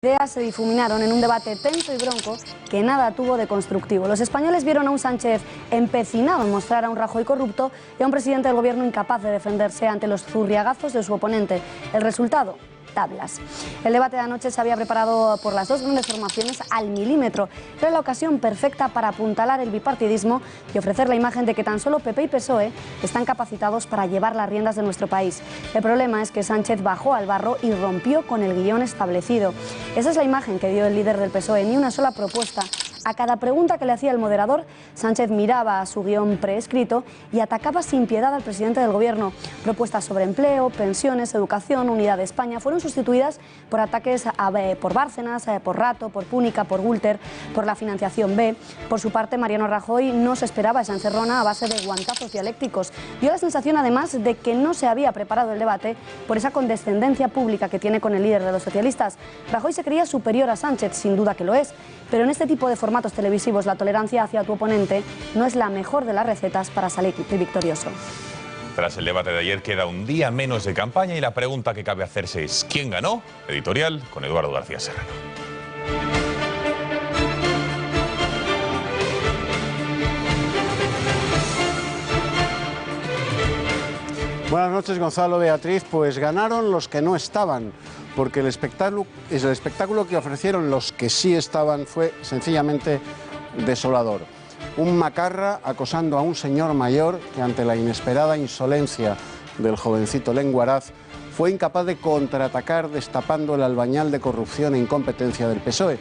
Ideas se difuminaron en un debate tenso y bronco que nada tuvo de constructivo. Los españoles vieron a un Sánchez empecinado en mostrar a un Rajoy corrupto y a un presidente del gobierno incapaz de defenderse ante los zurriagazos de su oponente. El resultado: tablas. El debate de anoche se había preparado por las dos grandes formaciones al milímetro. Era la ocasión perfecta para apuntalar el bipartidismo y ofrecer la imagen de que tan solo PP y PSOE están capacitados para llevar las riendas de nuestro país. El problema es que Sánchez bajó al barro y rompió con el guión establecido. Esa es la imagen que dio el líder del PSOE, ni una sola propuesta. A cada pregunta que le hacía el moderador, Sánchez miraba a su guión preescrito y atacaba sin piedad al presidente del gobierno. Propuestas sobre empleo, pensiones, educación, unidad de España fueron sustituidas por ataques por Bárcenas, por Rato, por Púnica, por Gürtel, por la financiación B. Por su parte, Mariano Rajoy no se esperaba esa encerrona a base de guantazos dialécticos. Dio la sensación, además, de que no se había preparado el debate por esa condescendencia pública que tiene con el líder de los socialistas. Rajoy se creía superior a Sánchez, sin duda que lo es, pero en este tipo de formatos televisivos la tolerancia hacia tu oponente no es la mejor de las recetas para salir victorioso. Tras el debate de ayer queda un día menos de campaña y la pregunta que cabe hacerse es ¿quién ganó? Editorial con Eduardo García Serrano. Buenas noches, Gonzalo, Beatriz. Pues ganaron los que no estaban, porque el espectáculo que ofrecieron los que sí estaban fue sencillamente desolador. Un macarra acosando a un señor mayor que, ante la inesperada insolencia del jovencito lenguaraz, fue incapaz de contraatacar destapando el albañal de corrupción e incompetencia del PSOE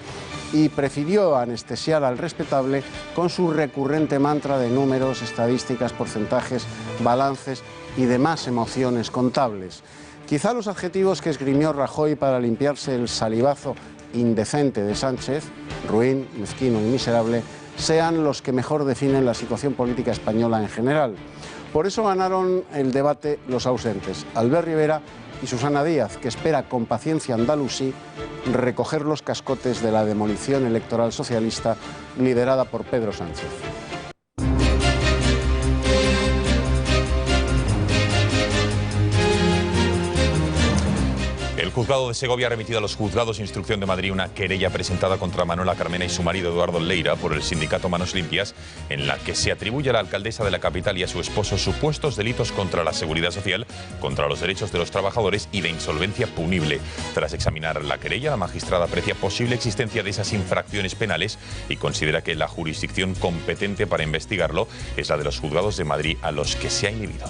y prefirió anestesiar al respetable con su recurrente mantra de números, estadísticas, porcentajes, balances y demás emociones contables. Quizá los adjetivos que esgrimió Rajoy para limpiarse el salivazo indecente de Sánchez, ruin, mezquino y miserable, sean los que mejor definen la situación política española en general. Por eso ganaron el debate los ausentes, Albert Rivera y Susana Díaz, que espera con paciencia andalusí recoger los cascotes de la demolición electoral socialista liderada por Pedro Sánchez. El juzgado de Segovia ha remitido a los juzgados de instrucción de Madrid una querella presentada contra Manuela Carmena y su marido Eduardo Leira por el sindicato Manos Limpias, en la que se atribuye a la alcaldesa de la capital y a su esposo supuestos delitos contra la seguridad social, contra los derechos de los trabajadores y de insolvencia punible. Tras examinar la querella, la magistrada aprecia posible existencia de esas infracciones penales y considera que la jurisdicción competente para investigarlo es la de los juzgados de Madrid, a los que se ha inhibido.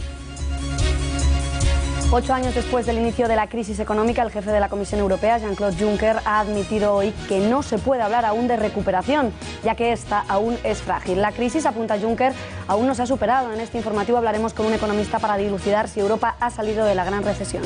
8 años después del inicio de la crisis económica, el jefe de la Comisión Europea, Jean-Claude Juncker, ha admitido hoy que no se puede hablar aún de recuperación, ya que esta aún es frágil. La crisis, apunta Juncker, aún no se ha superado. En este informativo hablaremos con un economista para dilucidar si Europa ha salido de la gran recesión.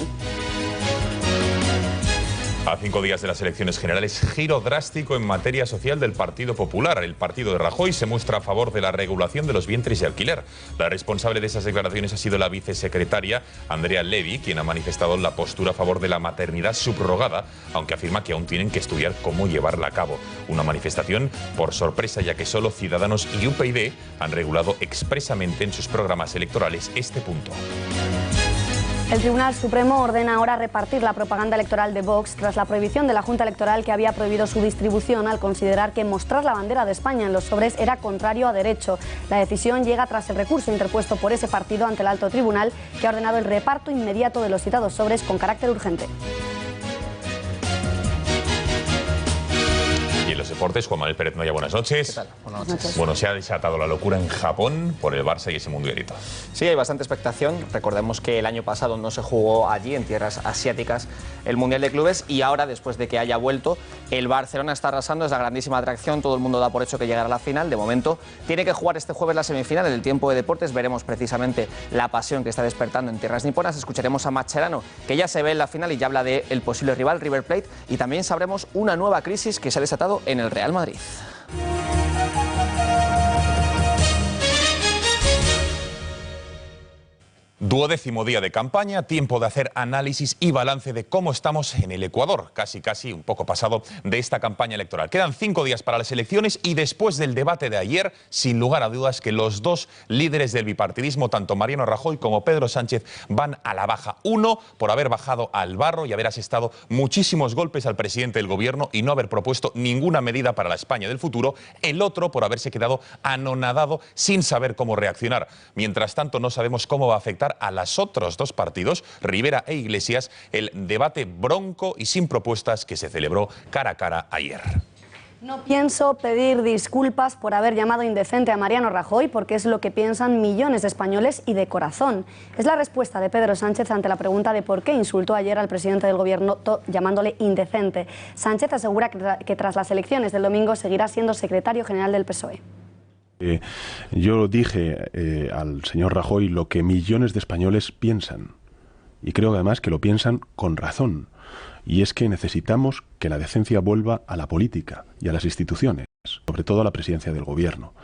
A 5 días de las elecciones generales, giro drástico en materia social del Partido Popular. El partido de Rajoy se muestra a favor de la regulación de los vientres de alquiler. La responsable de esas declaraciones ha sido la vicesecretaria Andrea Levy, quien ha manifestado la postura a favor de la maternidad subrogada, aunque afirma que aún tienen que estudiar cómo llevarla a cabo. Una manifestación por sorpresa, ya que solo Ciudadanos y UPyD han regulado expresamente en sus programas electorales este punto. El Tribunal Supremo ordena ahora repartir la propaganda electoral de Vox tras la prohibición de la Junta Electoral, que había prohibido su distribución al considerar que mostrar la bandera de España en los sobres era contrario a derecho. La decisión llega tras el recurso interpuesto por ese partido ante el Alto Tribunal, que ha ordenado el reparto inmediato de los citados sobres con carácter urgente. Y en los deportes, Juan Manuel Pérez Noya, buenas noches. ¿Qué tal? Buenas noches. Bueno, se ha desatado la locura en Japón por el Barça y ese mundialito. Sí, hay bastante expectación. Recordemos que el año pasado no se jugó allí, en tierras asiáticas, el Mundial de Clubes, y ahora, después de que haya vuelto, el Barcelona está arrasando, es la grandísima atracción, todo el mundo da por hecho que llegará a la final. De momento, tiene que jugar este jueves la semifinal en el Tiempo de Deportes. Veremos precisamente la pasión que está despertando en tierras niponas. Escucharemos a Mascherano, que ya se ve en la final y ya habla del posible rival, River Plate, y también sabremos una nueva crisis que se ha desatado en el Real Madrid. Duodécimo día de campaña, tiempo de hacer análisis y balance de cómo estamos en el Ecuador, casi un poco pasado de esta campaña electoral. Quedan 5 días para las elecciones y después del debate de ayer, sin lugar a dudas que los dos líderes del bipartidismo, tanto Mariano Rajoy como Pedro Sánchez, van a la baja. Uno, por haber bajado al barro y haber asestado muchísimos golpes al presidente del gobierno y no haber propuesto ninguna medida para la España del futuro. El otro, por haberse quedado anonadado sin saber cómo reaccionar. Mientras tanto, no sabemos cómo va a afectar a los otros dos partidos, Rivera e Iglesias, el debate bronco y sin propuestas que se celebró cara a cara ayer. No pienso pedir disculpas por haber llamado indecente a Mariano Rajoy, porque es lo que piensan millones de españoles y de corazón. Es la respuesta de Pedro Sánchez ante la pregunta de por qué insultó ayer al presidente del gobierno llamándole indecente. Sánchez asegura que tras las elecciones del domingo seguirá siendo secretario general del PSOE. Yo dije al señor Rajoy lo que millones de españoles piensan, y creo además que lo piensan con razón, y es que necesitamos que la decencia vuelva a la política y a las instituciones, sobre todo a la presidencia del gobierno.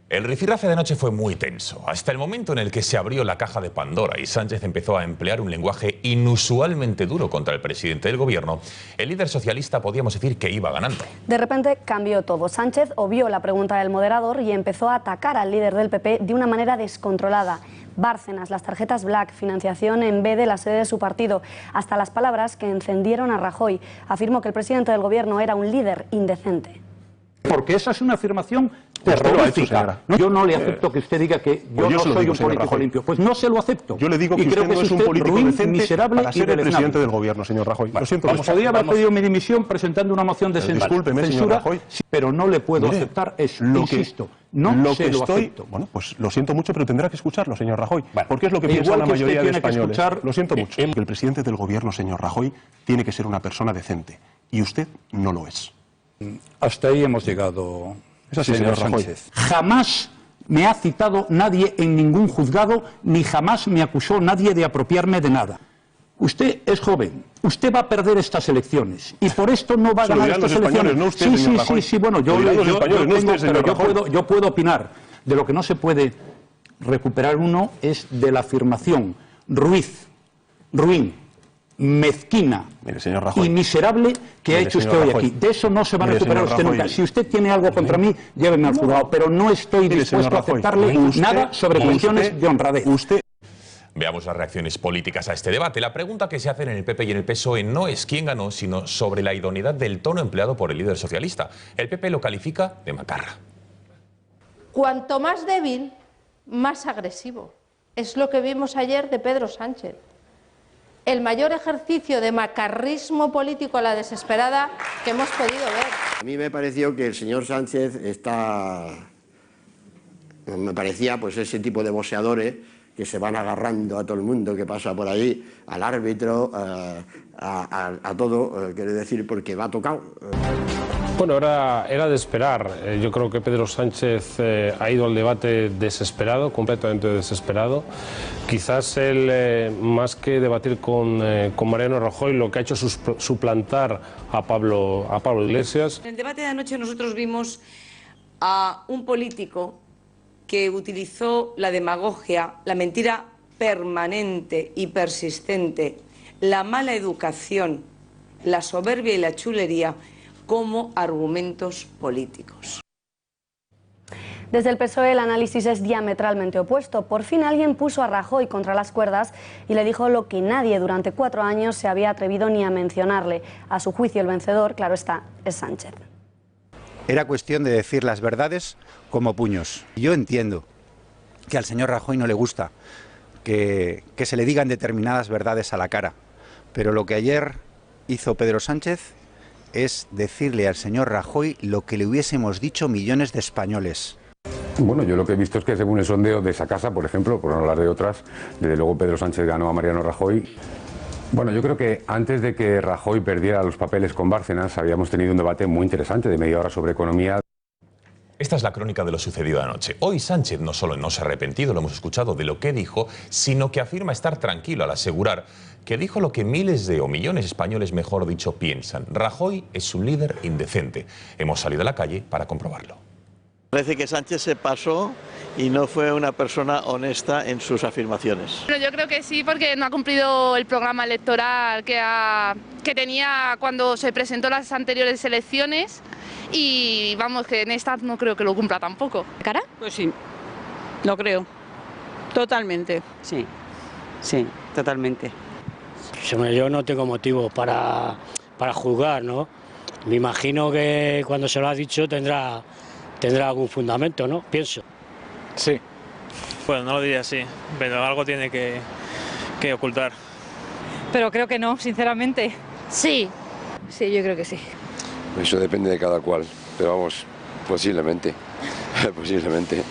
El rifirrafe de anoche fue muy tenso, hasta el momento en el que se abrió la caja de Pandora y Sánchez empezó a emplear un lenguaje inusualmente duro contra el presidente del gobierno. El líder socialista podíamos decir que iba ganando. De repente cambió todo. Sánchez obvió la pregunta del moderador y empezó a atacar al líder del PP de una manera descontrolada. Bárcenas, las tarjetas Black, financiación en B de la sede de su partido, hasta las palabras que encendieron a Rajoy. Afirmó que el presidente del gobierno era un líder indecente. Porque esa es una afirmación terrorífica. Yo no le acepto que usted diga que yo no soy un político limpio. Pues no se lo acepto. Yo le digo que usted no es un político decente para ser el presidente del gobierno, señor Rajoy. Lo siento mucho. Podría haber pedido mi dimisión presentando una moción de censura, pero no le puedo aceptar eso. Insisto, no se lo acepto. Bueno, pues lo siento mucho, pero tendrá que escucharlo, señor Rajoy. Porque es lo que piensa la mayoría de españoles. Lo siento mucho. El presidente del gobierno, señor Rajoy, tiene que ser una persona decente. Y usted no lo es. Hasta ahí hemos llegado, señor Sánchez. Jamás me ha citado nadie en ningún juzgado, ni jamás me acusó nadie de apropiarme de nada. Usted es joven, usted va a perder estas elecciones y por esto no va a ganar estas elecciones. No usted, sí, bueno, yo puedo opinar. De lo que no se puede recuperar uno es de la afirmación ruin, mezquina y miserable que ha hecho usted hoy aquí. De eso no se va a recuperar usted nunca. Si usted tiene algo contra mí, lléveme al juzgado, pero no estoy dispuesto a aceptarle nada sobre cuestiones de honradez. Veamos las reacciones políticas a este debate. La pregunta que se hacen en el PP y en el PSOE no es quién ganó, sino sobre la idoneidad del tono empleado por el líder socialista. El PP lo califica de macarra. Cuanto más débil, más agresivo. Es lo que vimos ayer de Pedro Sánchez. El mayor ejercicio de macarrismo político a la desesperada que hemos podido ver. A mí me pareció que el señor Sánchez me parecía pues ese tipo de boxeadores que se van agarrando a todo el mundo que pasa por ahí, al árbitro, a todo, quiero decir, porque va tocado. Bueno, era de esperar. Yo creo que Pedro Sánchez ha ido al debate desesperado, completamente desesperado. Quizás él, más que debatir con Mariano Rajoy, lo que ha hecho es suplantar a Pablo Iglesias. En el debate de anoche nosotros vimos a un político que utilizó la demagogia, la mentira permanente y persistente, la mala educación, la soberbia y la chulería como argumentos políticos. Desde el PSOE el análisis es diametralmente opuesto. Por fin alguien puso a Rajoy contra las cuerdas y le dijo lo que nadie durante 4 años se había atrevido ni a mencionarle. A su juicio el vencedor, claro está, es Sánchez. Era cuestión de decir las verdades como puños. Yo entiendo que al señor Rajoy no le gusta que se le digan determinadas verdades a la cara, pero lo que ayer hizo Pedro Sánchez es decirle al señor Rajoy lo que le hubiésemos dicho millones de españoles. Bueno, yo lo que he visto es que según el sondeo de esa casa, por ejemplo, por no hablar de otras, desde luego Pedro Sánchez ganó a Mariano Rajoy. Bueno, yo creo que antes de que Rajoy perdiera los papeles con Bárcenas, habíamos tenido un debate muy interesante de media hora sobre economía. Esta es la crónica de lo sucedido anoche. Hoy Sánchez no solo no se ha arrepentido, lo hemos escuchado, de lo que dijo, sino que afirma estar tranquilo al asegurar que dijo lo que miles o millones de españoles, mejor dicho, piensan. Rajoy es un líder indecente. Hemos salido a la calle para comprobarlo. Parece que Sánchez se pasó y no fue una persona honesta en sus afirmaciones. Bueno, yo creo que sí, porque no ha cumplido el programa electoral que tenía cuando se presentó las anteriores elecciones y vamos, que en esta no creo que lo cumpla tampoco. ¿Cara? Pues sí, lo creo, totalmente. Sí, sí, totalmente. Yo no tengo motivo para juzgar, ¿no? Me imagino que cuando se lo ha dicho tendrá algún fundamento, ¿no? Pienso. Sí. Bueno, no lo diría así, pero algo tiene que ocultar. Pero creo que no, sinceramente. Sí, sí, yo creo que sí. Eso depende de cada cual, pero vamos, posiblemente, posiblemente.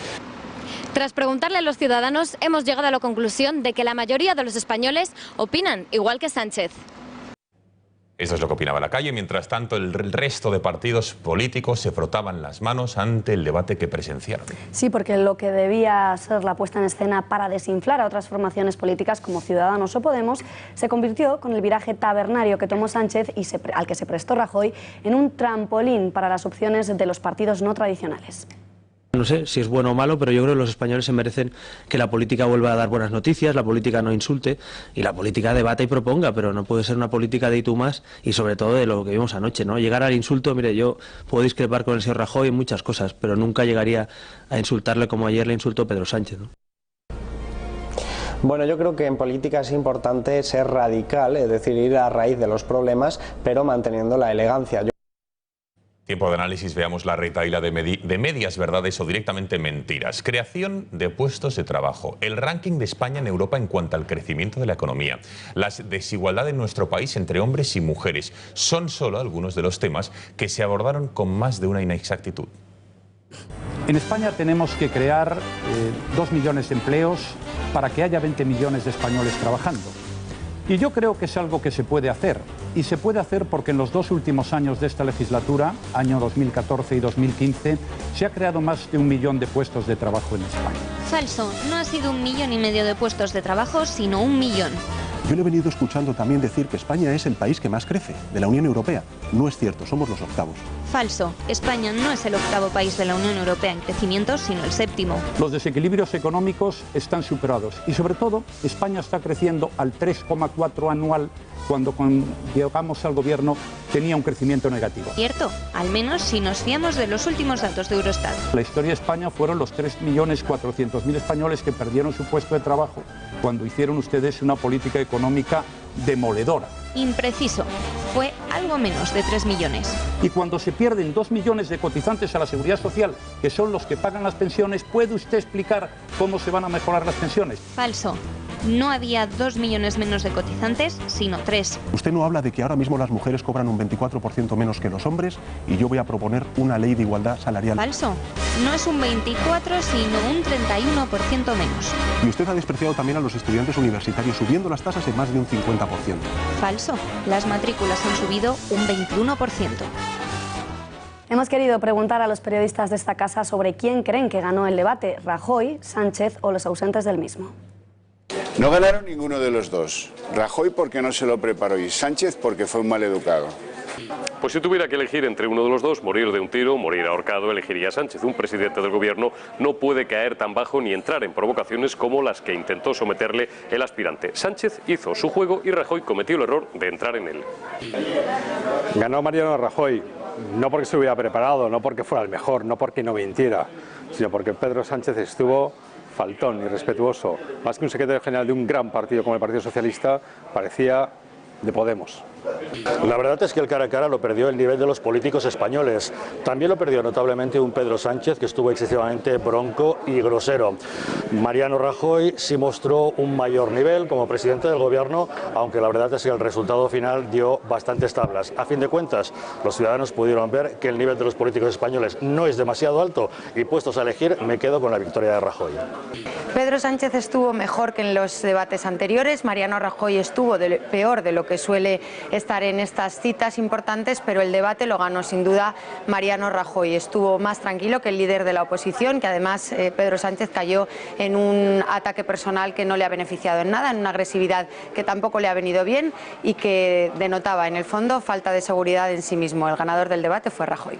Tras preguntarle a los ciudadanos, hemos llegado a la conclusión de que la mayoría de los españoles opinan igual que Sánchez. Eso es lo que opinaba la calle. Mientras tanto, el resto de partidos políticos se frotaban las manos ante el debate que presenciaron. Sí, porque lo que debía ser la puesta en escena para desinflar a otras formaciones políticas como Ciudadanos o Podemos se convirtió, con el viraje tabernario que tomó Sánchez y al que se prestó Rajoy, en un trampolín para las opciones de los partidos no tradicionales. No sé si es bueno o malo, pero yo creo que los españoles se merecen que la política vuelva a dar buenas noticias, la política no insulte y la política debata y proponga, pero no puede ser una política de y tú más y sobre todo de lo que vimos anoche, ¿no? Llegar al insulto, mire, yo puedo discrepar con el señor Rajoy en muchas cosas, pero nunca llegaría a insultarle como ayer le insultó Pedro Sánchez, ¿no? Bueno, yo creo que en política es importante ser radical, es decir, ir a raíz de los problemas, pero manteniendo la elegancia. Tiempo de análisis, veamos la retahíla de medias verdades o directamente mentiras. Creación de puestos de trabajo, el ranking de España en Europa en cuanto al crecimiento de la economía, la desigualdad en nuestro país entre hombres y mujeres, son solo algunos de los temas que se abordaron con más de una inexactitud. En España tenemos que crear 2 millones de empleos para que haya 20 millones de españoles trabajando. Y yo creo que es algo que se puede hacer. Y se puede hacer porque en los 2 últimos años de esta legislatura, año 2014 y 2015, se ha creado más de 1 millón de puestos de trabajo en España. Falso, no ha sido 1,5 millones de puestos de trabajo, sino 1 millón. Yo le he venido escuchando también decir que España es el país que más crece de la Unión Europea. No es cierto, somos los octavos. Falso, España no es el octavo país de la Unión Europea en crecimiento, sino el 7º. Los desequilibrios económicos están superados y sobre todo España está creciendo al 3,4 anual cuando llegamos al gobierno tenía un crecimiento negativo. Cierto, al menos si nos fiamos de los últimos datos de Eurostat. La historia de España fueron los 3.400.000 españoles que perdieron su puesto de trabajo cuando hicieron ustedes una política económica demoledora. Impreciso, fue algo menos de 3 millones. Y cuando se pierden 2 millones de cotizantes a la Seguridad Social, que son los que pagan las pensiones, ¿puede usted explicar cómo se van a mejorar las pensiones? Falso. No había 2 millones menos de cotizantes, sino 3. Usted no habla de que ahora mismo las mujeres cobran un 24% menos que los hombres y yo voy a proponer una ley de igualdad salarial. Falso. No es un 24, sino un 31% menos. Y usted ha despreciado también a los estudiantes universitarios subiendo las tasas en más de un 50%. Falso. Las matrículas han subido un 21%. Hemos querido preguntar a los periodistas de esta casa sobre quién creen que ganó el debate, Rajoy, Sánchez o los ausentes del mismo. No ganaron ninguno de los dos. Rajoy porque no se lo preparó y Sánchez porque fue un mal educado. Pues si tuviera que elegir entre uno de los dos, morir de un tiro, morir ahorcado, elegiría a Sánchez. Un presidente del gobierno no puede caer tan bajo ni entrar en provocaciones como las que intentó someterle el aspirante. Sánchez hizo su juego y Rajoy cometió el error de entrar en él. Ganó Mariano Rajoy, no porque se hubiera preparado, no porque fuera el mejor, no porque no mintiera, sino porque Pedro Sánchez estuvo faltón, irrespetuoso. Más que un secretario general de un gran partido como el Partido Socialista, parecía de Podemos. La verdad es que el cara a cara lo perdió el nivel de los políticos españoles. También lo perdió notablemente un Pedro Sánchez que estuvo excesivamente bronco y grosero. Mariano Rajoy sí mostró un mayor nivel como presidente del gobierno, aunque la verdad es que el resultado final dio bastantes tablas. A fin de cuentas, los ciudadanos pudieron ver que el nivel de los políticos españoles no es demasiado alto y puestos a elegir me quedo con la victoria de Rajoy. Pedro Sánchez estuvo mejor que en los debates anteriores, Mariano Rajoy estuvo peor de lo que suele estar en estas citas importantes, pero el debate lo ganó sin duda Mariano Rajoy. Estuvo más tranquilo que el líder de la oposición, que además Pedro Sánchez cayó en un ataque personal que no le ha beneficiado en nada, en una agresividad que tampoco le ha venido bien y que denotaba en el fondo falta de seguridad en sí mismo. El ganador del debate fue Rajoy.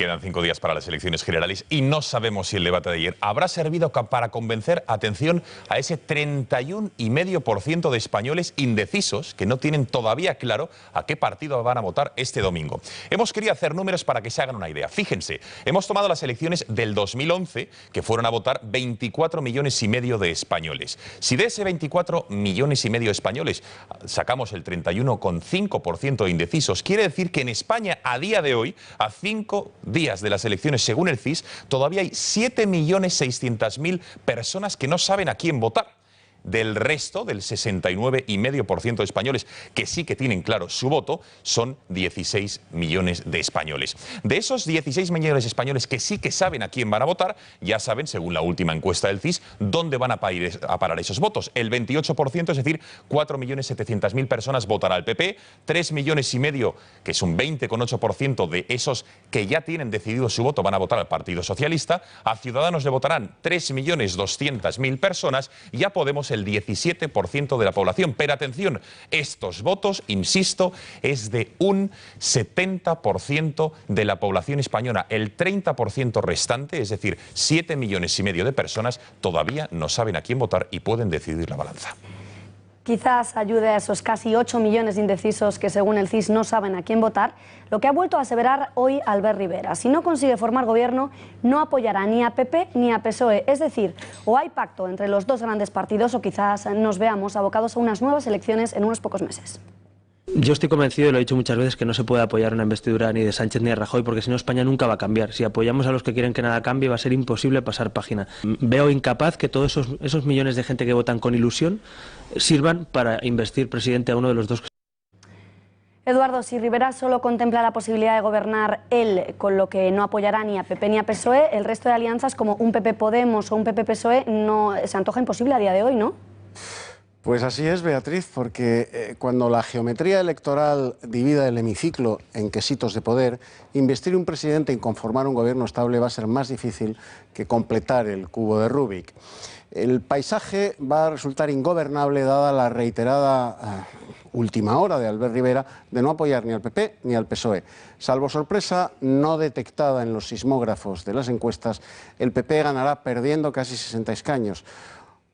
Quedan 5 días para las elecciones generales y no sabemos si el debate de ayer habrá servido para convencer, atención, a ese 31,5% de españoles indecisos que no tienen todavía claro a qué partido van a votar este domingo. Hemos querido hacer números para que se hagan una idea. Fíjense, hemos tomado las elecciones del 2011, que fueron a votar 24,5 millones de españoles. Si de ese 24,5 millones de españoles sacamos el 31,5% de indecisos, quiere decir que en España, a día de hoy, a 5 días de las elecciones, según el CIS, todavía hay 7,600,000 personas que no saben a quién votar. Del resto, del 69,5% de españoles que sí que tienen claro su voto, son 16 millones de españoles. De esos 16 millones de españoles que sí que saben a quién van a votar, ya saben, según la última encuesta del CIS, dónde van a parar esos votos. El 28%, es decir, 4,700,000 personas votará al PP, 3,5 millones, que es un 20,8% de esos que ya tienen decidido su voto, van a votar al Partido Socialista. A Ciudadanos le votarán 3,200,000 personas y a Podemos el 17% de la población. Pero atención, estos votos, insisto, es de un 70% de la población española. El 30% restante, es decir, 7,5 millones de personas, todavía no saben a quién votar y pueden decidir la balanza. Quizás ayude a esos casi 8 millones de indecisos que, según el CIS, no saben a quién votar, lo que ha vuelto a aseverar hoy Albert Rivera. Si no consigue formar gobierno, no apoyará ni a PP ni a PSOE. Es decir, o hay pacto entre los dos grandes partidos o quizás nos veamos abocados a unas nuevas elecciones en unos pocos meses. Yo estoy convencido, y lo he dicho muchas veces, que no se puede apoyar una investidura ni de Sánchez ni de Rajoy, porque si no España nunca va a cambiar. Si apoyamos a los que quieren que nada cambie, va a ser imposible pasar página. Veo incapaz que todos esos millones de gente que votan con ilusión sirvan para investir presidente a uno de los dos. Eduardo, si Rivera solo contempla la posibilidad de gobernar él, con lo que no apoyará ni a PP ni a PSOE, el resto de alianzas como un PP-Podemos o un PP-PSOE no se antoja imposible a día de hoy, ¿no? Pues así es, Beatriz, porque cuando la geometría electoral divida el hemiciclo en quesitos de poder, investir un presidente y conformar un gobierno estable va a ser más difícil que completar el cubo de Rubik. El paisaje va a resultar ingobernable dada la reiterada última hora de Albert Rivera de no apoyar ni al PP ni al PSOE. Salvo sorpresa no detectada en los sismógrafos de las encuestas, el PP ganará perdiendo casi 60 escaños.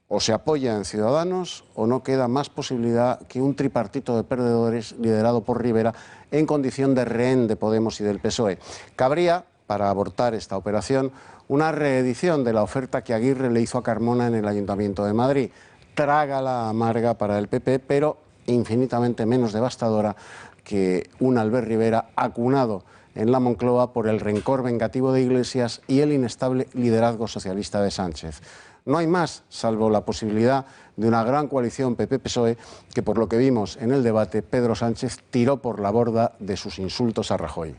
O se apoya en Ciudadanos o no queda más posibilidad que un tripartito de perdedores liderado por Rivera en condición de rehén de Podemos y del PSOE. Cabría, para abortar esta operación, una reedición de la oferta que Aguirre le hizo a Carmona en el Ayuntamiento de Madrid. Trágala amarga para el PP, pero infinitamente menos devastadora que un Albert Rivera acunado en la Moncloa por el rencor vengativo de Iglesias y el inestable liderazgo socialista de Sánchez. No hay más, salvo la posibilidad de una gran coalición PP-PSOE que, por lo que vimos en el debate, Pedro Sánchez tiró por la borda de sus insultos a Rajoy.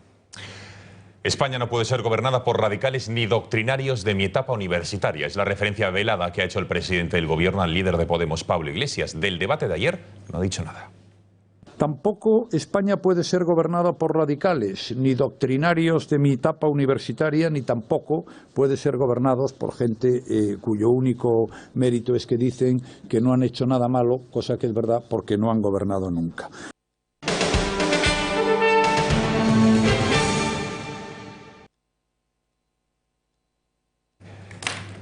España no puede ser gobernada por radicales ni doctrinarios de mi etapa universitaria. Es la referencia velada que ha hecho el presidente del gobierno al líder de Podemos, Pablo Iglesias. Del debate de ayer no ha dicho nada. Tampoco España puede ser gobernada por radicales, ni doctrinarios de mi etapa universitaria, ni tampoco puede ser gobernados por gente cuyo único mérito es que dicen que no han hecho nada malo, cosa que es verdad porque no han gobernado nunca.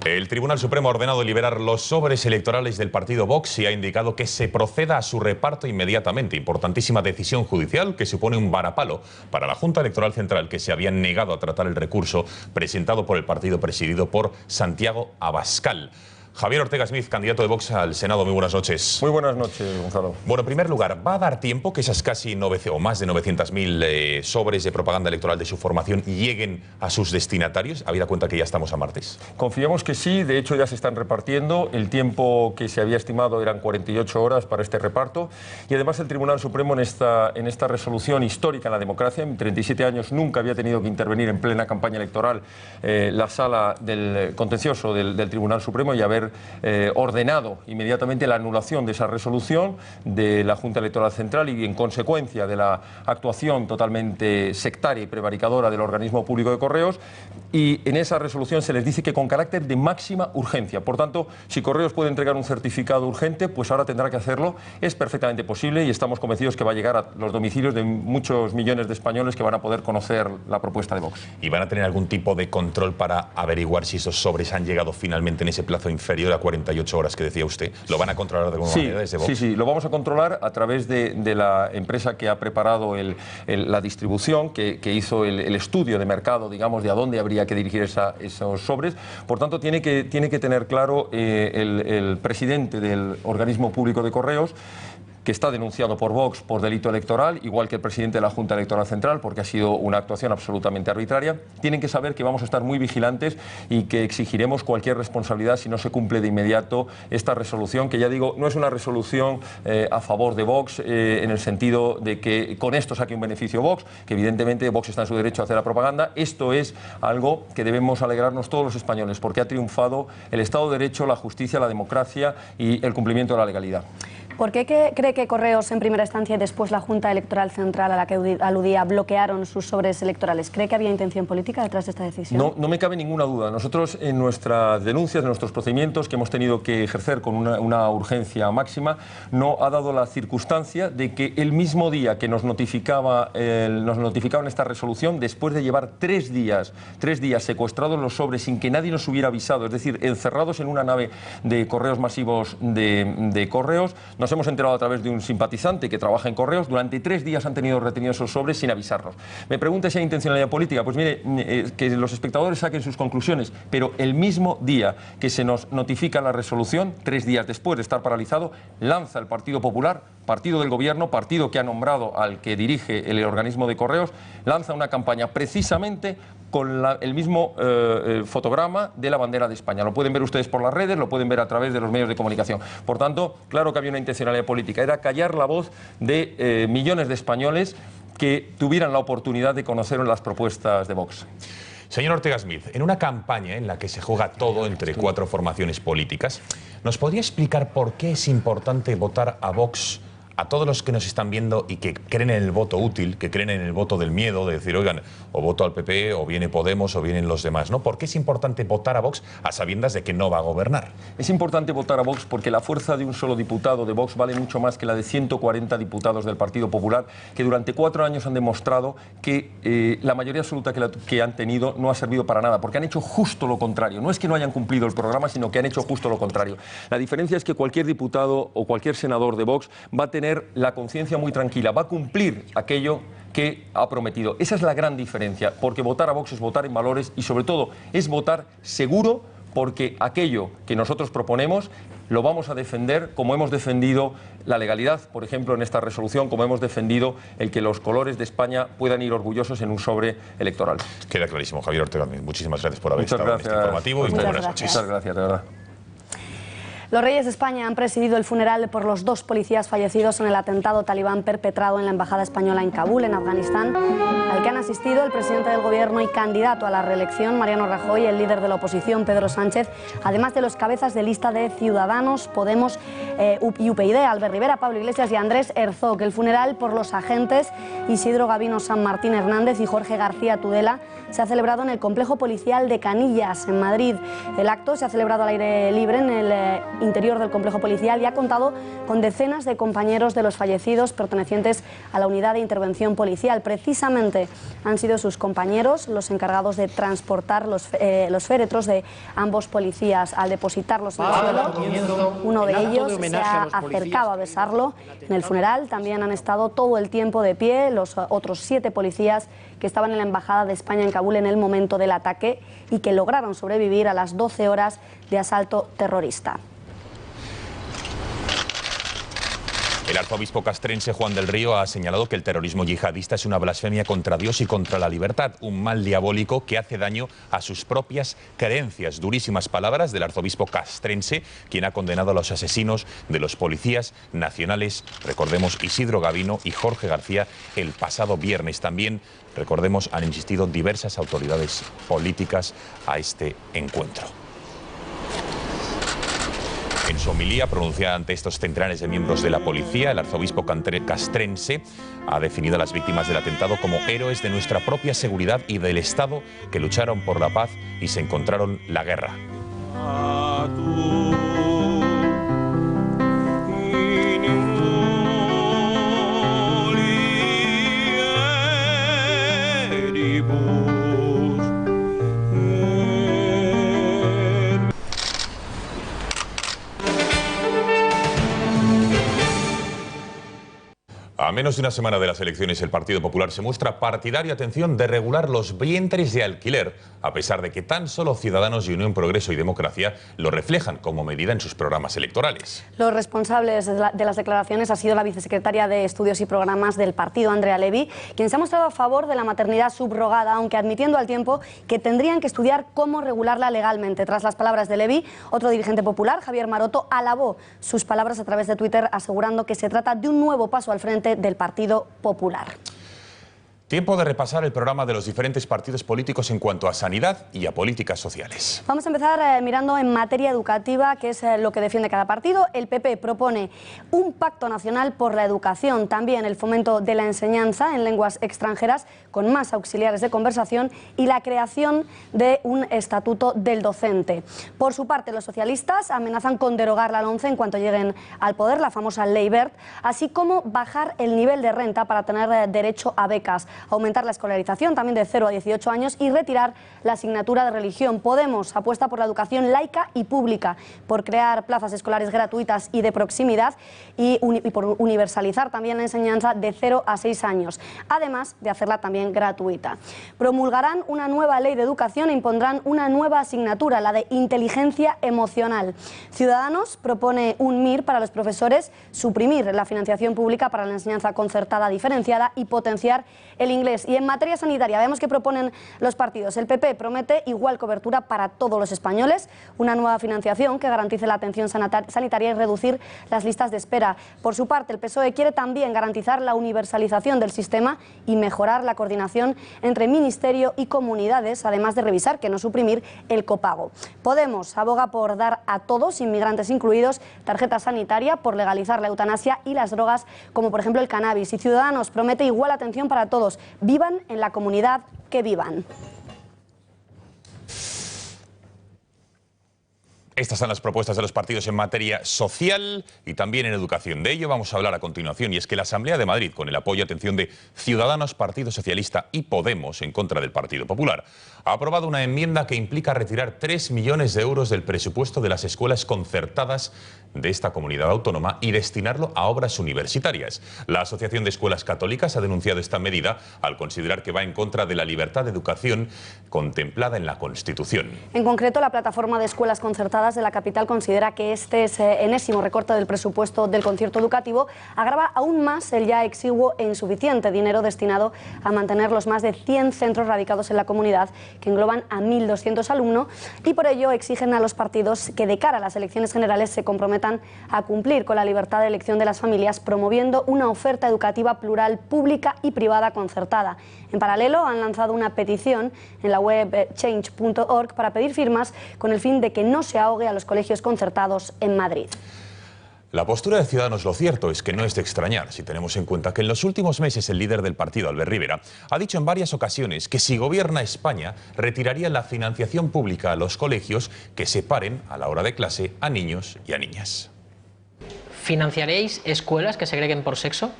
El Tribunal Supremo ha ordenado liberar los sobres electorales del partido Vox y ha indicado que se proceda a su reparto inmediatamente. Importantísima decisión judicial que supone un varapalo para la Junta Electoral Central, que se había negado a tratar el recurso presentado por el partido presidido por Santiago Abascal. Javier Ortega Smith, candidato de Vox al Senado, muy buenas noches. Muy buenas noches, Gonzalo. Bueno, en primer lugar, ¿va a dar tiempo que esas casi más de 900.000 sobres de propaganda electoral de su formación lleguen a sus destinatarios, habida cuenta que ya estamos a martes? Confiamos que sí, de hecho ya se están repartiendo. El tiempo que se había estimado eran 48 horas para este reparto. Y además el Tribunal Supremo en esta resolución histórica en la democracia, en 37 años nunca había tenido que intervenir en plena campaña electoral la sala del contencioso del Tribunal Supremo y haber haber ordenado inmediatamente la anulación de esa resolución de la Junta Electoral Central y, en consecuencia de la actuación totalmente sectaria y prevaricadora del organismo público de Correos, y en esa resolución se les dice que con carácter de máxima urgencia. Por tanto, si Correos puede entregar un certificado urgente, pues ahora tendrá que hacerlo. Es perfectamente posible y estamos convencidos que va a llegar a los domicilios de muchos millones de españoles que van a poder conocer la propuesta de Vox. ¿Y van a tener algún tipo de control para averiguar si esos sobres han llegado finalmente en ese plazo inferior a 48 horas que decía usted? ¿Lo van a controlar de alguna manera desde Vox? Sí, lo vamos a controlar a través de la empresa que ha preparado la distribución, que hizo el estudio de mercado, digamos, de a dónde habría que dirigir esos sobres. Por tanto, tiene que tener claro el presidente del organismo público de Correos, que está denunciado por Vox por delito electoral, igual que el presidente de la Junta Electoral Central, porque ha sido una actuación absolutamente arbitraria. Tienen que saber que vamos a estar muy vigilantes y que exigiremos cualquier responsabilidad si no se cumple de inmediato esta resolución, que ya digo, no es una resolución a favor de Vox, en el sentido de que con esto saque un beneficio Vox, que evidentemente Vox está en su derecho a hacer la propaganda. Esto es algo que debemos alegrarnos todos los españoles, porque ha triunfado el Estado de Derecho, la justicia, la democracia y el cumplimiento de la legalidad. ¿Por qué cree que Correos en primera instancia y después la Junta Electoral Central a la que aludía bloquearon sus sobres electorales? ¿Cree que había intención política detrás de esta decisión? No me cabe ninguna duda. Nosotros en nuestras denuncias, en nuestros procedimientos que hemos tenido que ejercer con una urgencia máxima, no ha dado la circunstancia de que el mismo día que nos notificaban esta resolución, después de llevar 3 días secuestrados los sobres sin que nadie nos hubiera avisado, es decir, encerrados en una nave de correos masivos de Correos, nos hemos enterado a través de un simpatizante que trabaja en Correos. Durante 3 días han tenido retenidos esos sobres sin avisarnos. Me pregunta si hay intencionalidad política. Pues mire, que los espectadores saquen sus conclusiones, pero el mismo día que se nos notifica la resolución, 3 días después de estar paralizado, lanza el Partido Popular, partido del gobierno, partido que ha nombrado al que dirige el organismo de Correos, lanza una campaña precisamente con el mismo fotograma de la bandera de España. Lo pueden ver ustedes por las redes, lo pueden ver a través de los medios de comunicación. Por tanto, claro que había una intencionalidad política. Era callar la voz de millones de españoles que tuvieran la oportunidad de conocer las propuestas de Vox. Señor Ortega Smith, en una campaña en la que se juega todo entre 4 formaciones políticas, ¿nos podría explicar por qué es importante votar a Vox? A todos los que nos están viendo y que creen en el voto útil, que creen en el voto del miedo, de decir, oigan, o voto al PP, o viene Podemos, o vienen los demás, ¿no? ¿Por qué es importante votar a Vox a sabiendas de que no va a gobernar? Es importante votar a Vox porque la fuerza de un solo diputado de Vox vale mucho más que la de 140 diputados del Partido Popular, que durante 4 años han demostrado que la mayoría absoluta que han tenido no ha servido para nada, porque han hecho justo lo contrario. No es que no hayan cumplido el programa, sino que han hecho justo lo contrario. La diferencia es que cualquier diputado o cualquier senador de Vox va a tener la conciencia muy tranquila, va a cumplir aquello que ha prometido. Esa es la gran diferencia, porque votar a Vox es votar en valores y sobre todo es votar seguro, porque aquello que nosotros proponemos lo vamos a defender como hemos defendido la legalidad, por ejemplo, en esta resolución, como hemos defendido el que los colores de España puedan ir orgullosos en un sobre electoral. Queda clarísimo, Javier Ortega. Muchísimas gracias por haber estado en este informativo y muy buenas noches. Muchas gracias, de verdad. Los reyes de España han presidido el funeral por los 2 policías fallecidos en el atentado talibán perpetrado en la Embajada Española en Kabul, en Afganistán, al que han asistido el presidente del Gobierno y candidato a la reelección, Mariano Rajoy, el líder de la oposición, Pedro Sánchez, además de los cabezas de lista de Ciudadanos, Podemos y UPyD, Albert Rivera, Pablo Iglesias y Andrés Herzog. El funeral por los agentes Isidro Gabino San Martín Hernández y Jorge García Tudela se ha celebrado en el complejo policial de Canillas, en Madrid. El acto se ha celebrado al aire libre en el interior del complejo policial y ha contado con decenas de compañeros de los fallecidos pertenecientes a la unidad de intervención policial. Precisamente han sido sus compañeros los encargados de transportar los féretros de ambos policías. Al depositarlos en el suelo, uno de ellos se ha acercado a besarlo. En el funeral también han estado todo el tiempo de pie los otros 7 policías que estaban en la Embajada de España en Kabul en el momento del ataque y que lograron sobrevivir a las 12 horas de asalto terrorista. El arzobispo castrense Juan del Río ha señalado que el terrorismo yihadista es una blasfemia contra Dios y contra la libertad, un mal diabólico que hace daño a sus propias creencias. Durísimas palabras del arzobispo castrense, quien ha condenado a los asesinos de los policías nacionales, recordemos, Isidro Gabino y Jorge García, el pasado viernes. También, recordemos, han insistido diversas autoridades políticas a este encuentro. En su homilía pronunciada ante estos centenares de miembros de la policía, el arzobispo castrense ha definido a las víctimas del atentado como héroes de nuestra propia seguridad y del Estado que lucharon por la paz y se encontraron la guerra. A menos de una semana de las elecciones, el Partido Popular se muestra partidario, atención, de regular los vientres de alquiler, a pesar de que tan solo Ciudadanos y Unión Progreso y Democracia lo reflejan como medida en sus programas electorales. Los responsables de las declaraciones ha sido la vicesecretaria de Estudios y Programas del partido, Andrea Levy, quien se ha mostrado a favor de la maternidad subrogada, aunque admitiendo al tiempo que tendrían que estudiar cómo regularla legalmente. Tras las palabras de Levy, otro dirigente popular, Javier Maroto, alabó sus palabras a través de Twitter, asegurando que se trata de un nuevo paso al frente del Partido Popular. Tiempo de repasar el programa de los diferentes partidos políticos en cuanto a sanidad y a políticas sociales. Vamos a empezar mirando en materia educativa, que es lo que defiende cada partido. El PP propone un pacto nacional por la educación, también el fomento de la enseñanza en lenguas extranjeras con más auxiliares de conversación y la creación de un estatuto del docente. Por su parte, los socialistas amenazan con derogar la LOMCE en cuanto lleguen al poder, la famosa Ley Wert, así como bajar el nivel de renta para tener derecho a becas, aumentar la escolarización también de 0 a 18 años y retirar la asignatura de religión. Podemos apuesta por la educación laica y pública, por crear plazas escolares gratuitas y de proximidad y por universalizar también la enseñanza de 0 a 6 años, además de hacerla también gratuita. Promulgarán una nueva ley de educación e impondrán una nueva asignatura, la de inteligencia emocional. Ciudadanos propone un MIR para los profesores, suprimir la financiación pública para la enseñanza concertada diferenciada y potenciar el inglés. Y en materia sanitaria, vemos que proponen los partidos. El PP promete igual cobertura para todos los españoles, una nueva financiación que garantice la atención sanitaria y reducir las listas de espera. Por su parte, el PSOE quiere también garantizar la universalización del sistema y mejorar la coordinación entre ministerio y comunidades, además de revisar, que no suprimir, el copago. Podemos aboga por dar a todos, inmigrantes incluidos, tarjeta sanitaria, por legalizar la eutanasia y las drogas, como por ejemplo el cannabis. Y Ciudadanos promete igual atención para todos, vivan en la comunidad que vivan. Estas son las propuestas de los partidos en materia social y también en educación. De ello vamos a hablar a continuación, y es que la Asamblea de Madrid, con el apoyo, atención, de Ciudadanos, Partido Socialista y Podemos en contra del Partido Popular, ha aprobado una enmienda que implica retirar 3 millones de euros del presupuesto de las escuelas concertadas de esta comunidad autónoma y destinarlo a obras universitarias. La Asociación de Escuelas Católicas ha denunciado esta medida al considerar que va en contra de la libertad de educación contemplada en la Constitución. En concreto, la plataforma de escuelas concertadas de la capital considera que este enésimo recorte del presupuesto del concierto educativo agrava aún más el ya exiguo e insuficiente dinero destinado a mantener los más de 100 centros radicados en la comunidad, que engloban a 1.200 alumnos, y por ello exigen a los partidos que de cara a las elecciones generales se comprometan a cumplir con la libertad de elección de las familias, promoviendo una oferta educativa plural, pública y privada concertada. En paralelo, han lanzado una petición en la web change.org para pedir firmas con el fin de que no se ahogue a los colegios concertados en Madrid. La postura de Ciudadanos, lo cierto es que no es de extrañar si tenemos en cuenta que en los últimos meses el líder del partido, Albert Rivera, ha dicho en varias ocasiones que si gobierna España retiraría la financiación pública a los colegios que separen a la hora de clase a niños y a niñas. ¿Financiaréis escuelas que segreguen por sexo?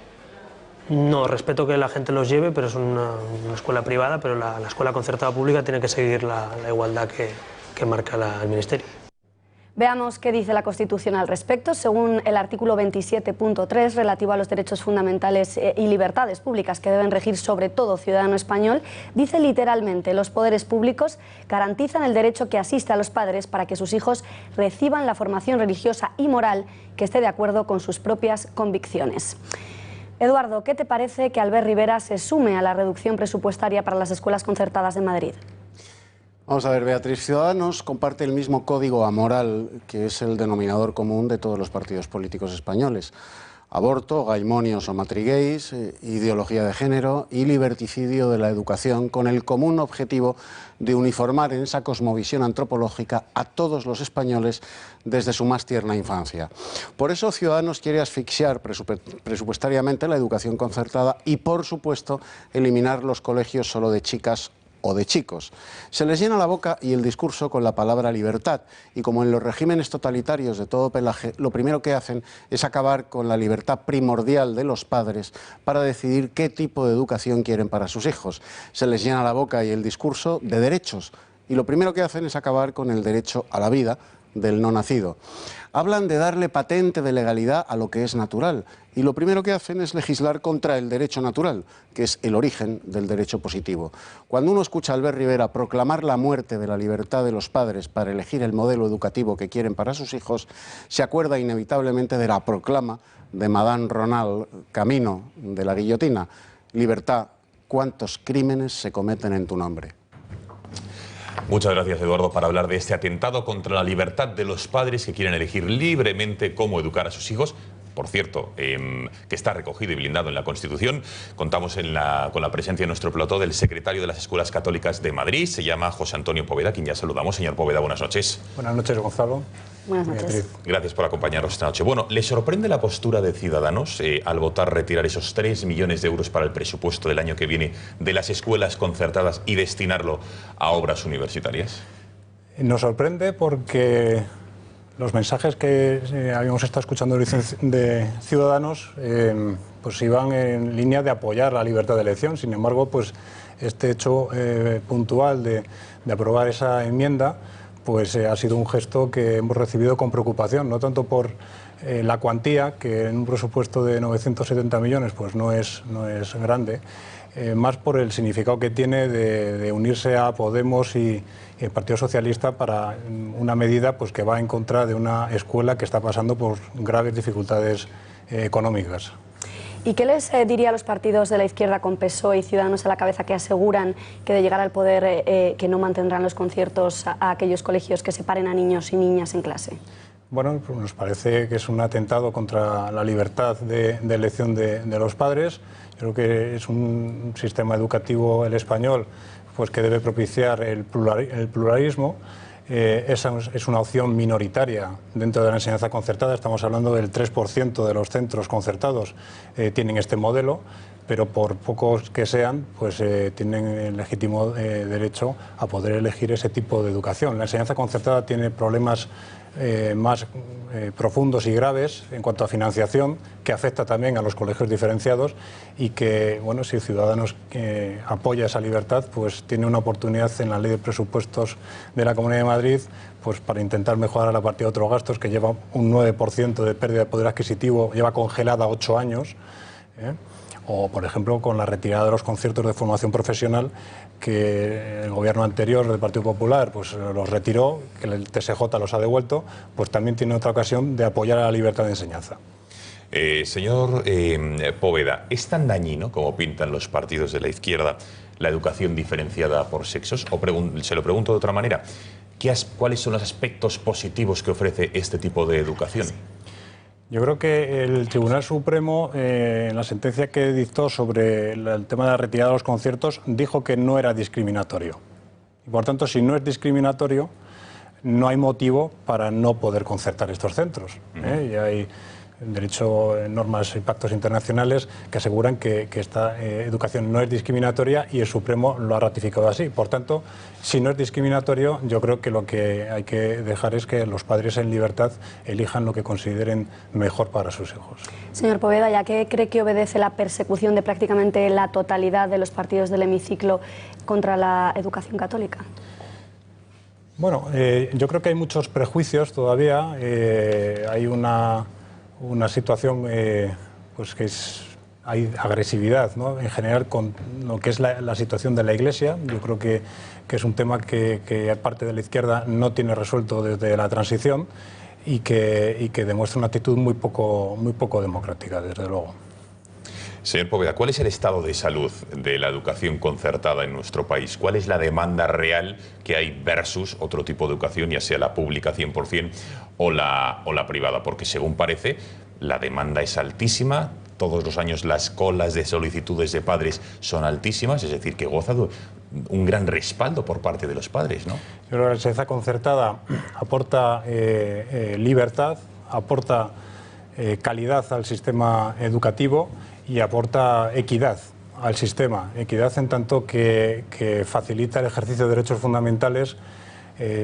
No, respeto que la gente los lleve, pero es una escuela privada, pero la escuela concertada pública tiene que seguir la igualdad que marca el Ministerio. Veamos qué dice la Constitución al respecto. Según el artículo 27.3, relativo a los derechos fundamentales y libertades públicas que deben regir sobre todo ciudadano español, dice literalmente: los poderes públicos garantizan el derecho que asiste a los padres para que sus hijos reciban la formación religiosa y moral que esté de acuerdo con sus propias convicciones. Eduardo, ¿qué te parece que Albert Rivera se sume a la reducción presupuestaria para las escuelas concertadas de Madrid? Vamos a ver, Beatriz, Ciudadanos comparte el mismo código amoral que es el denominador común de todos los partidos políticos españoles. Aborto, gaimonios o matrigueis, ideología de género y liberticidio de la educación, con el común objetivo de uniformar en esa cosmovisión antropológica a todos los españoles desde su más tierna infancia. Por eso Ciudadanos quiere asfixiar presupuestariamente la educación concertada y, por supuesto, eliminar los colegios solo de chicas o de chicos. Se les llena la boca y el discurso con la palabra libertad, y como en los regímenes totalitarios de todo pelaje, lo primero que hacen es acabar con la libertad primordial de los padres para decidir qué tipo de educación quieren para sus hijos. Se les llena la boca y el discurso de derechos, y lo primero que hacen es acabar con el derecho a la vida del no nacido. Hablan de darle patente de legalidad a lo que es natural, y lo primero que hacen es legislar contra el derecho natural, que es el origen del derecho positivo. Cuando uno escucha a Albert Rivera proclamar la muerte de la libertad de los padres para elegir el modelo educativo que quieren para sus hijos, se acuerda inevitablemente de la proclama de Madame Ronald, camino de la guillotina: libertad, ¿cuántos crímenes se cometen en tu nombre? Muchas gracias, Eduardo, para hablar de este atentado contra la libertad de los padres que quieren elegir libremente cómo educar a sus hijos. Por cierto, que está recogido y blindado en la Constitución. Contamos con la presencia en nuestro plató del secretario de las Escuelas Católicas de Madrid. Se llama José Antonio Poveda, quien ya saludamos. Señor Poveda, buenas noches. Buenas noches, Gonzalo. Buenas noches. Gracias por acompañarnos esta noche. Bueno, ¿le sorprende la postura de Ciudadanos al votar retirar esos 3 millones de euros para el presupuesto del año que viene de las escuelas concertadas y destinarlo a obras universitarias? Nos sorprende porque los mensajes que habíamos estado escuchando de Ciudadanos pues iban en línea de apoyar la libertad de elección. Sin embargo, pues este hecho puntual de aprobar esa enmienda pues ha sido un gesto que hemos recibido con preocupación, no tanto por la cuantía, que en un presupuesto de 970 millones pues no es grande, más por el significado que tiene de unirse a Podemos y el Partido Socialista para una medida pues que va en contra de una escuela que está pasando por graves dificultades económicas. ¿Y qué les diría a los partidos de la izquierda con PSOE y Ciudadanos a la cabeza que aseguran que de llegar al poder que no mantendrán los conciertos a aquellos colegios que separen a niños y niñas en clase? Bueno, pues nos parece que es un atentado contra la libertad de elección de los padres. Creo que es un sistema educativo, el español, pues que debe propiciar el pluralismo. Esa es una opción minoritaria dentro de la enseñanza concertada. Estamos hablando del 3% de los centros concertados tienen este modelo, pero por pocos que sean, pues tienen el legítimo derecho a poder elegir ese tipo de educación. La enseñanza concertada tiene problemas más profundos y graves en cuanto a financiación, que afecta también a los colegios diferenciados, y que, bueno, si Ciudadanos apoya esa libertad, pues tiene una oportunidad en la Ley de Presupuestos de la Comunidad de Madrid pues para intentar mejorar la partida de otros gastos, que lleva un 9% de pérdida de poder adquisitivo, lleva congelada 8 años, o, por ejemplo, con la retirada de los conciertos de formación profesional, que el gobierno anterior del Partido Popular pues los retiró, que el TSJ los ha devuelto, pues también tiene otra ocasión de apoyar a la libertad de enseñanza. Señor Poveda, ¿es tan dañino como pintan los partidos de la izquierda la educación diferenciada por sexos? O se lo pregunto de otra manera, ¿cuáles son los aspectos positivos que ofrece este tipo de educación? Yo creo que el Tribunal Supremo, en la sentencia que dictó sobre el tema de la retirada de los conciertos, dijo que no era discriminatorio. Y por tanto, si no es discriminatorio, no hay motivo para no poder concertar estos centros. Y hay derecho, normas y pactos internacionales que aseguran que esta educación no es discriminatoria, y el Supremo lo ha ratificado así. Por tanto, si no es discriminatorio, yo creo que lo que hay que dejar es que los padres en libertad elijan lo que consideren mejor para sus hijos. Señor Poveda, ¿ya qué cree que obedece la persecución de prácticamente la totalidad de los partidos del hemiciclo contra la educación católica? Bueno, yo creo que hay muchos prejuicios todavía. Hay una situación pues que hay agresividad, ¿no?, en general con lo que es la situación de la Iglesia. Yo creo que es un tema que parte de la izquierda no tiene resuelto desde la transición, y que demuestra una actitud muy poco democrática, desde luego. Señor Poveda, ¿cuál es el estado de salud de la educación concertada en nuestro país? ¿Cuál es la demanda real que hay versus otro tipo de educación, ya sea la pública 100% o la privada? Porque según parece, la demanda es altísima, todos los años las colas de solicitudes de padres son altísimas, es decir, que goza de un gran respaldo por parte de los padres, ¿no? Yo creo que la enseñanza concertada aporta libertad, aporta calidad al sistema educativo y aporta equidad al sistema. Equidad en tanto que facilita el ejercicio de derechos fundamentales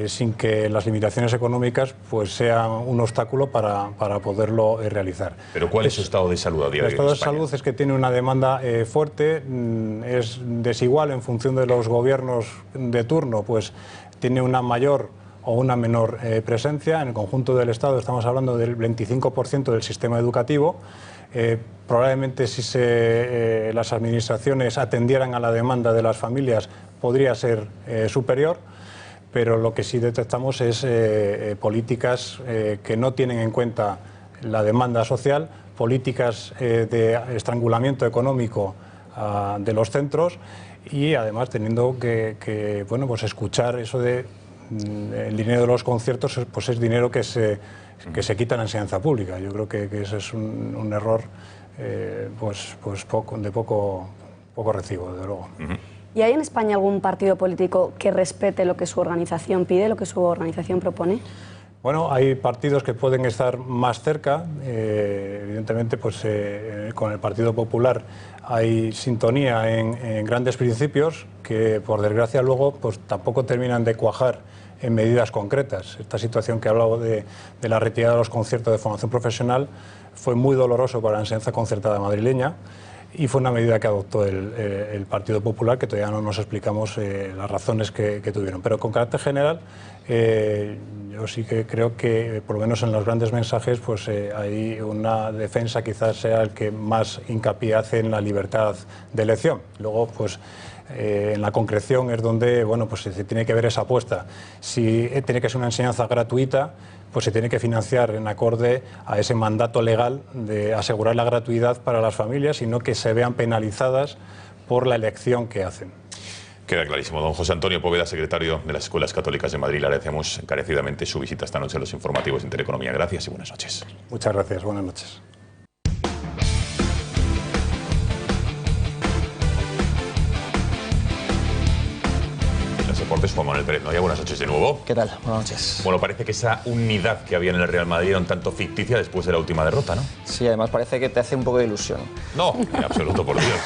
sin que las limitaciones económicas pues sean un obstáculo para poderlo realizar. ¿Pero cuál es su estado de salud a día de hoy? El estado de salud es que tiene una demanda fuerte, es desigual en función de los gobiernos de turno, pues tiene una mayor o una menor presencia. En el conjunto del Estado estamos hablando del 25% del sistema educativo. Probablemente si las administraciones atendieran a la demanda de las familias podría ser superior, pero lo que sí detectamos es políticas que no tienen en cuenta la demanda social, políticas de estrangulamiento económico de los centros y además teniendo que bueno, pues escuchar eso de el dinero de los conciertos, pues es dinero que se quita en la enseñanza pública. Yo creo que ese es un error de poco recibo, desde luego. ¿Y hay en España algún partido político que respete lo que su organización pide, lo que su organización propone? Bueno, hay partidos que pueden estar más cerca. Evidentemente, pues con el Partido Popular hay sintonía en grandes principios que, por desgracia, luego pues tampoco terminan de cuajar en medidas concretas. Esta situación que he hablado de la retirada de los conciertos de formación profesional fue muy doloroso para la enseñanza concertada madrileña. Y fue una medida que adoptó el Partido Popular, que todavía no nos explicamos las razones que tuvieron. Pero con carácter general, yo sí que creo que, por lo menos en los grandes mensajes, pues hay una defensa, quizás sea el que más hincapié hace en la libertad de elección. Luego, pues en la concreción es donde, bueno, pues se tiene que ver esa apuesta. Si tiene que ser una enseñanza gratuita, pues se tiene que financiar en acorde a ese mandato legal de asegurar la gratuidad para las familias y no que se vean penalizadas por la elección que hacen. Queda clarísimo. Don José Antonio Poveda, secretario de las Escuelas Católicas de Madrid, le agradecemos encarecidamente su visita esta noche a los informativos de Intereconomía. Gracias y buenas noches. Muchas gracias. Buenas noches. Deportes, Juan Manuel Pérez. Buenas noches de nuevo. ¿Qué tal? Buenas noches. Bueno, parece que esa unidad que había en el Real Madrid era un tanto ficticia después de la última derrota, ¿no? Sí, además parece que te hace un poco de ilusión. No, en absoluto, por Dios.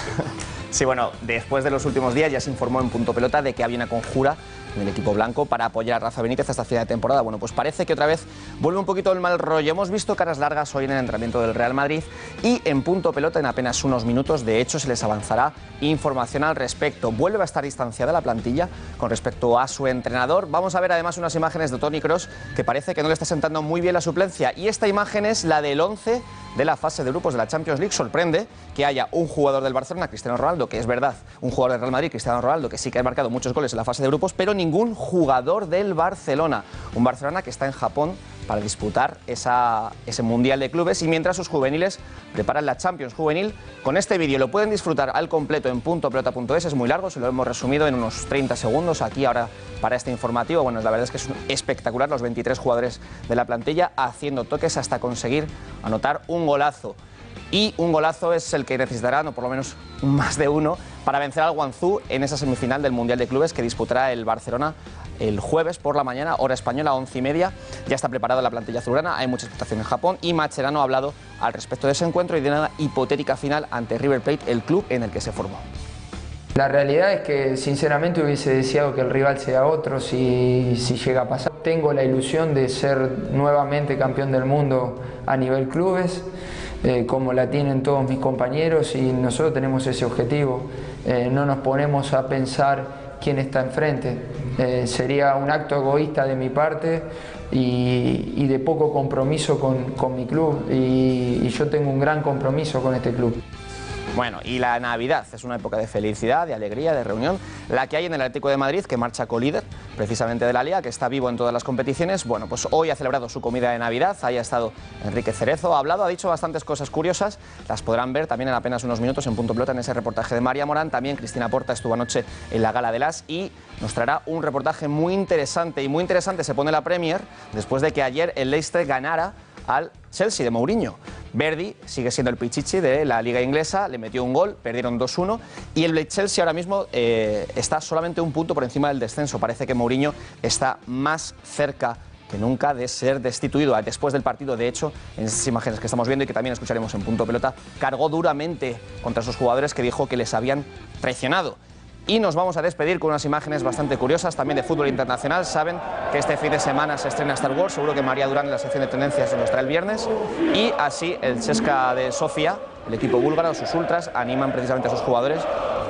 Sí, bueno, después de los últimos días ya se informó en Punto Pelota de que había una conjura en el equipo blanco para apoyar a Rafa Benítez hasta final de temporada. Bueno, pues parece que otra vez vuelve un poquito el mal rollo. Hemos visto caras largas hoy en el entrenamiento del Real Madrid y en Punto Pelota en apenas unos minutos, de hecho, se les avanzará información al respecto. Vuelve a estar distanciada la plantilla con respecto a su entrenador. Vamos a ver además unas imágenes de Toni Kroos que parece que no le está sentando muy bien la suplencia, y esta imagen es la del 11 de la fase de grupos de la Champions League. Sorprende que haya un jugador del Barcelona, Cristiano Ronaldo, que es verdad, un jugador del Real Madrid, Cristiano Ronaldo, que sí que ha marcado muchos goles en la fase de grupos, pero ningún jugador del Barcelona. Un Barcelona que está en Japón para disputar ese Mundial de Clubes, y mientras sus juveniles preparan la Champions Juvenil. Con este vídeo lo pueden disfrutar al completo en puntopelota.es, es muy largo, se lo hemos resumido en unos 30 segundos aquí ahora para este informativo. Bueno, la verdad es que es espectacular los 23 jugadores de la plantilla haciendo toques hasta conseguir anotar un golazo. Y un golazo es el que necesitarán, o por lo menos más de uno, para vencer al Guangzhou en esa semifinal del Mundial de Clubes que disputará el Barcelona el jueves por la mañana, hora española, 11:30. Ya está preparada la plantilla azulgrana, hay mucha expectación en Japón y Mascherano ha hablado al respecto de ese encuentro y de una hipotética final ante River Plate, el club en el que se formó. La realidad es que sinceramente hubiese deseado que el rival sea otro si llega a pasar. Tengo la ilusión de ser nuevamente campeón del mundo a nivel clubes, como la tienen todos mis compañeros, y nosotros tenemos ese objetivo. No nos ponemos a pensar quién está enfrente. Sería un acto egoísta de mi parte y de poco compromiso con mi club, y yo tengo un gran compromiso con este club. Bueno, y la Navidad es una época de felicidad, de alegría, de reunión, la que hay en el Atlético de Madrid, que marcha colíder precisamente de la Liga, que está vivo en todas las competiciones. Bueno, pues hoy ha celebrado su comida de Navidad, ahí ha estado Enrique Cerezo, ha hablado, ha dicho bastantes cosas curiosas, las podrán ver también en apenas unos minutos en Punto Pelota, en ese reportaje de María Morán. También Cristina Porta estuvo anoche en la Gala de las y nos traerá un reportaje muy interesante, y muy interesante se pone la Premier después de que ayer el Leicester ganara al Chelsea de Mourinho. Verdi sigue siendo el pichichi de la liga inglesa, le metió un gol, perdieron 2-1 y el Chelsea ahora mismo está solamente un punto por encima del descenso. Parece que Mourinho está más cerca que nunca de ser destituido. Después del partido, de hecho, en esas imágenes que estamos viendo y que también escucharemos en Punto Pelota, cargó duramente contra esos jugadores que dijo que les habían traicionado. Y nos vamos a despedir con unas imágenes bastante curiosas también de fútbol internacional. Saben que este fin de semana se estrena Star Wars, seguro que María Durán en la sección de tendencias nos trae el viernes. Y así el CSKA de Sofía, el equipo búlgaro, sus ultras, animan precisamente a sus jugadores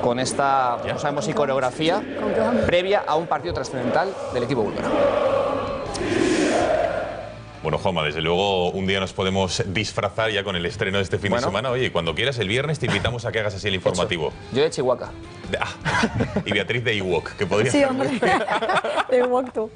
con esta, no sabemos si coreografía, previa a un partido trascendental del equipo búlgaro. Bueno, Juanma, desde luego un día nos podemos disfrazar ya con el estreno de este fin de semana. Oye, cuando quieras el viernes te invitamos a que hagas así el informativo. Yo de Chihuahua. Y Beatriz de Ewok, que podría Sí, ser. hombre, de Ewok tú.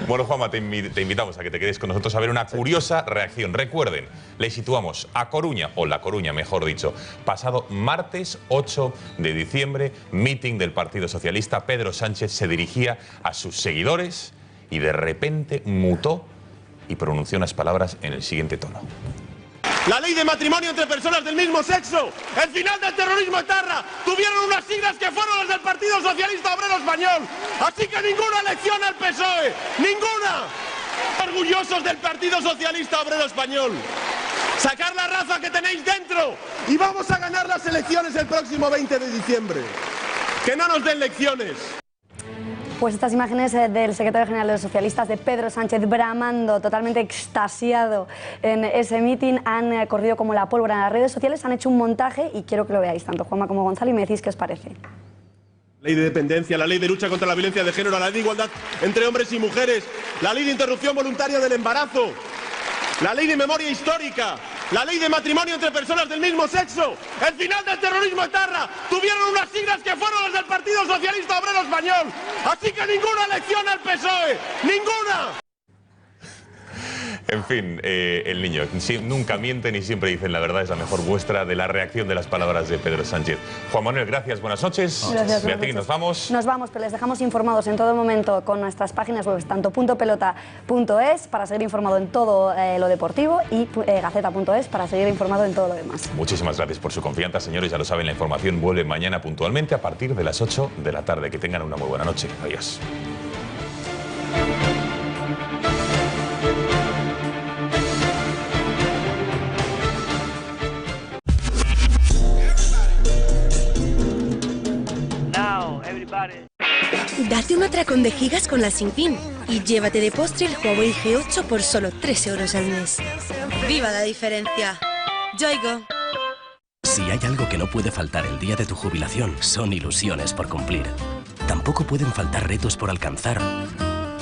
Bueno, Juanma, te invitamos a que te quedes con nosotros a ver una curiosa reacción. Recuerden, le situamos a Coruña, o La Coruña, mejor dicho, pasado martes 8 de diciembre, meeting del Partido Socialista. Pedro Sánchez se dirigía a sus seguidores y de repente mutó y pronunció unas palabras en el siguiente tono. La ley de matrimonio entre personas del mismo sexo, el final del terrorismo etarra, tuvieron unas siglas que fueron las del Partido Socialista Obrero Español. Así que ninguna elección al PSOE, ninguna. Orgullosos del Partido Socialista Obrero Español. Sacar la raza que tenéis dentro y vamos a ganar las elecciones el próximo 20 de diciembre. Que no nos den lecciones. Pues estas imágenes del secretario general de los socialistas, de Pedro Sánchez, bramando, totalmente extasiado en ese mitin, han corrido como la pólvora en las redes sociales, han hecho un montaje y quiero que lo veáis, tanto Juanma como Gonzalo, y me decís qué os parece. Ley de dependencia, la ley de lucha contra la violencia de género, la ley de igualdad entre hombres y mujeres, la ley de interrupción voluntaria del embarazo, la ley de memoria histórica, la ley de matrimonio entre personas del mismo sexo, el final del terrorismo etarra, tuvieron unas siglas que fueron las del Partido Socialista Obrero Español. Así que ninguna elección al PSOE, ninguna. En fin, el niño nunca miente ni siempre dicen la verdad, es la mejor muestra de la reacción de las palabras de Pedro Sánchez. Juan Manuel, gracias, buenas noches. Gracias, Beatriz, nos vamos. Nos vamos, pero les dejamos informados en todo momento con nuestras páginas web, tanto puntopelota.es para seguir informado en todo lo deportivo y gaceta.es para seguir informado en todo lo demás. Muchísimas gracias por su confianza, señores. Ya lo saben, la información vuelve mañana puntualmente a partir de las 8 de la tarde. Que tengan una muy buena noche. Adiós. Date un atracón de gigas con la Sin Fin y llévate de postre el Huawei G8 por solo 3 euros al mes. ¡Viva la diferencia! Yoigo. Si hay algo que no puede faltar el día de tu jubilación, son ilusiones por cumplir. Tampoco pueden faltar retos por alcanzar,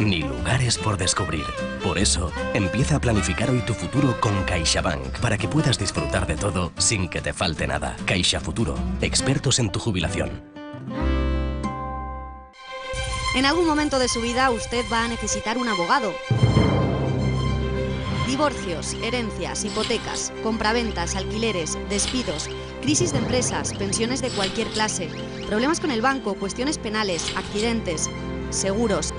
ni lugares por descubrir. Por eso, empieza a planificar hoy tu futuro con CaixaBank, para que puedas disfrutar de todo sin que te falte nada. Caixa Futuro, expertos en tu jubilación. En algún momento de su vida usted va a necesitar un abogado. Divorcios, herencias, hipotecas, compraventas, alquileres, despidos, crisis de empresas, pensiones de cualquier clase, problemas con el banco, cuestiones penales, accidentes, seguros,